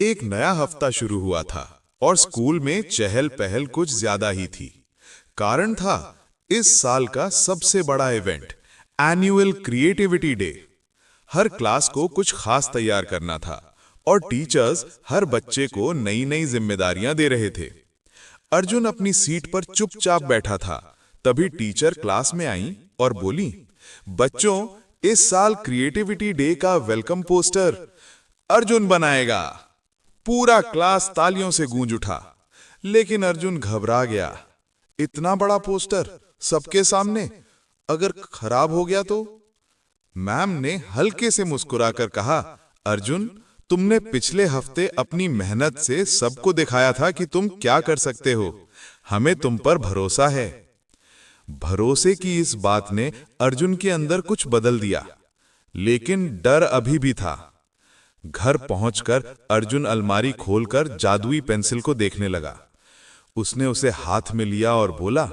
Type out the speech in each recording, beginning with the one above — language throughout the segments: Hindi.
एक नया हफ्ता शुरू हुआ था और स्कूल में चहल पहल कुछ ज्यादा ही थी। कारण था इस साल का सबसे बड़ा इवेंट, एनुअल क्रिएटिविटी डे। हर क्लास को कुछ खास तैयार करना था और टीचर्स हर बच्चे को नई नई जिम्मेदारियां दे रहे थे। अर्जुन अपनी सीट पर चुपचाप बैठा था। तभी टीचर क्लास में आई और बोली, बच्चों, इस साल क्रिएटिविटी डे का वेलकम पोस्टर अर्जुन बनाएगा। पूरा क्लास तालियों से गूंज उठा, लेकिन अर्जुन घबरा गया। इतना बड़ा पोस्टर सबके सामने, अगर खराब हो गया तो? मैम ने हल्के से मुस्कुराकर कहा, अर्जुन, तुमने पिछले हफ्ते अपनी मेहनत से सबको दिखाया था कि तुम क्या कर सकते हो। हमें तुम पर भरोसा है। भरोसे की इस बात ने अर्जुन के अंदर कुछ बदल दिया, लेकिन डर अभी भी था। घर पहुंचकर अर्जुन अलमारी खोलकर जादुई पेंसिल को देखने लगा। उसने उसे हाथ में लिया और बोला,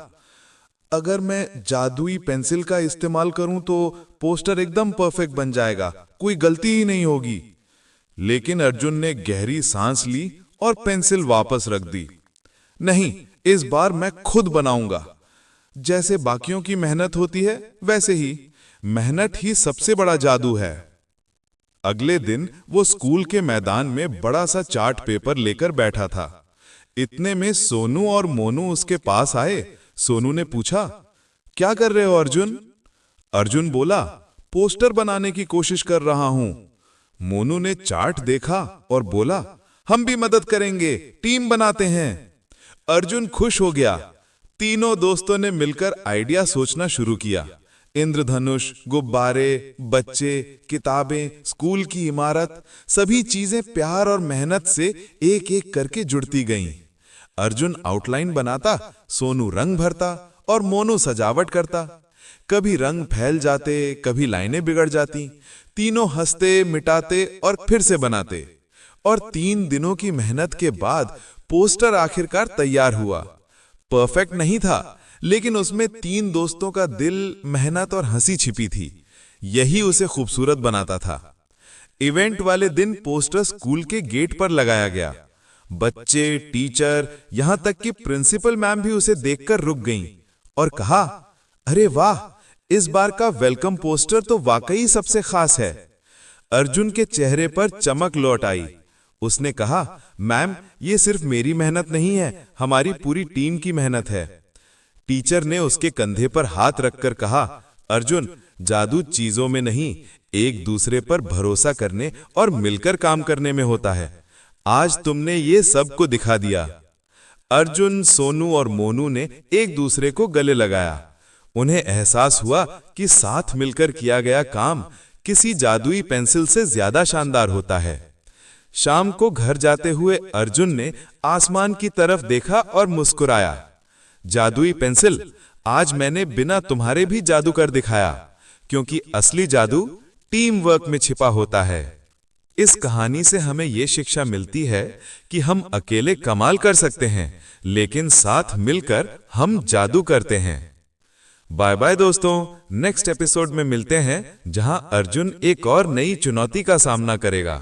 अगर मैं जादुई पेंसिल का इस्तेमाल करूं तो पोस्टर एकदम परफेक्ट बन जाएगा, कोई गलती ही नहीं होगी। लेकिन अर्जुन ने गहरी सांस ली और पेंसिल वापस रख दी। नहीं, इस बार मैं खुद बनाऊंगा। जैसे बाकियों की मेहनत होती है, वैसे ही मेहनत ही सबसे बड़ा जादू है। अगले दिन वो स्कूल के मैदान में बड़ा सा चार्ट पेपर लेकर बैठा था। इतने में सोनू और मोनू उसके पास आए। सोनू ने पूछा, क्या कर रहे हो अर्जुन? अर्जुन बोला, पोस्टर बनाने की कोशिश कर रहा हूं। मोनू ने चार्ट देखा और बोला, हम भी मदद करेंगे, टीम बनाते हैं। अर्जुन खुश हो गया। तीनों दोस्तों ने मिलकर आइडिया सोचना शुरू किया। इंद्रधनुष, गुब्बारे, बच्चे, किताबें, स्कूल की इमारत, सभी चीजें प्यार और मेहनत से एक एक करके जुड़ती गईं। अर्जुन आउटलाइन बनाता, सोनू रंग भरता और मोनू सजावट करता। कभी रंग फैल जाते, कभी लाइनें बिगड़ जाती। तीनों हंसते, मिटाते और फिर से बनाते। और 3 दिनों की मेहनत के बाद पोस्टर आखिरकार तैयार हुआ। परफेक्ट नहीं था, लेकिन उसमें 3 दोस्तों का दिल, मेहनत और हंसी छिपी थी। यही उसे खूबसूरत बनाता था। इवेंट वाले दिन पोस्टर स्कूल के गेट पर लगाया गया। बच्चे, टीचर, यहां तक कि प्रिंसिपल मैम भी उसे देखकर रुक गईं और कहा, अरे वाह, इस बार का वेलकम पोस्टर तो वाकई सबसे खास है। अर्जुन के चेहरे पर चमक लौट आई। उसने कहा, मैम, ये सिर्फ मेरी मेहनत नहीं है, हमारी पूरी टीम की मेहनत है। टीचर ने उसके कंधे पर हाथ रखकर कहा, अर्जुन, जादू चीजों में नहीं, एक दूसरे पर भरोसा करने और मिलकर काम करने में होता है। आज तुमने ये सबको दिखा दिया। अर्जुन, सोनू और मोनू ने एक दूसरे को गले लगाया। उन्हें एहसास हुआ कि साथ मिलकर किया गया काम किसी जादुई पेंसिल से ज्यादा शानदार होता है। शाम को घर जाते हुए अर्जुन ने आसमान की तरफ देखा और मुस्कुराया। जादुई पेंसिल, आज मैंने बिना तुम्हारे भी जादू कर दिखाया, क्योंकि असली जादू टीम वर्क में छिपा होता है। इस कहानी से हमें यह शिक्षा मिलती है कि हम अकेले कमाल कर सकते हैं, लेकिन साथ मिलकर हम जादू करते हैं। बाय बाय दोस्तों, नेक्स्ट एपिसोड में मिलते हैं, जहां अर्जुन एक और नई चुनौती का सामना करेगा।